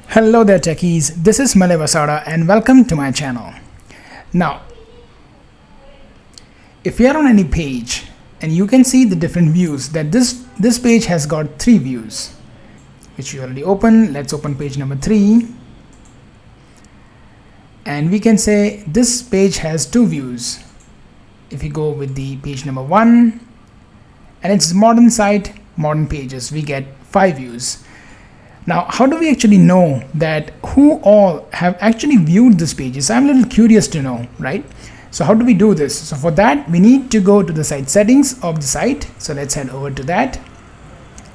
Hello there techies, this is Malay Vasada and welcome to my channel. Now, if you are on any page and you can see the different views that this page has got 3 views which you already open. Let's open page number 3 and we can say this page has 2 views. If you go with the page number 1 and it's modern site, modern pages, we get 5 views. Now, how do we actually know that who all have actually viewed this pages? I'm a little curious to know, right? So how do we do this? So for that, we need to go to the site settings of the site. So let's head over to that.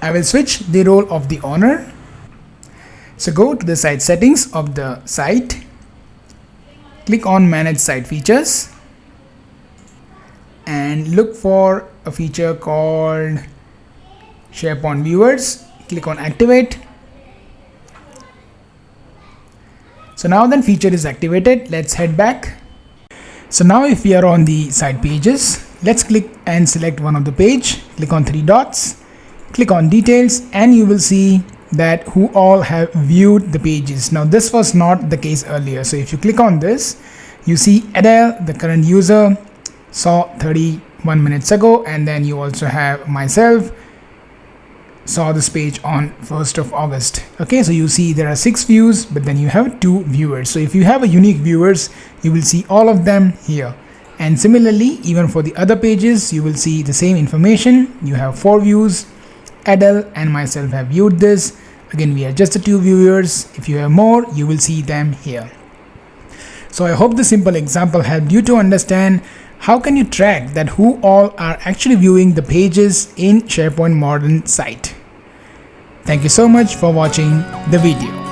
I will switch the role of the owner. So go to the site settings of the site. Click on Manage Site Features and look for a feature called SharePoint Viewers. Click on Activate. So now that feature is activated, let's head back. So now if we are on the site pages, let's click and select one of the page, click on 3 dots, click on details, and you will see that who all have viewed the pages. Now this was not the case earlier. So if you click on this, you see Adele, the current user, saw 31 minutes ago, and then you also have myself, saw this page on 1st of August. Okay, so you see there are 6 views, but then you have 2 viewers. So if you have a unique viewers, you will see all of them here. And similarly, even for the other pages, you will see the same information. You have 4 views. Adele and myself have viewed this. Again, we are just the 2 viewers. If you have more, you will see them here. So I hope the simple example helped you to understand how can you track that who all are actually viewing the pages in SharePoint Modern site. Thank you so much for watching the video.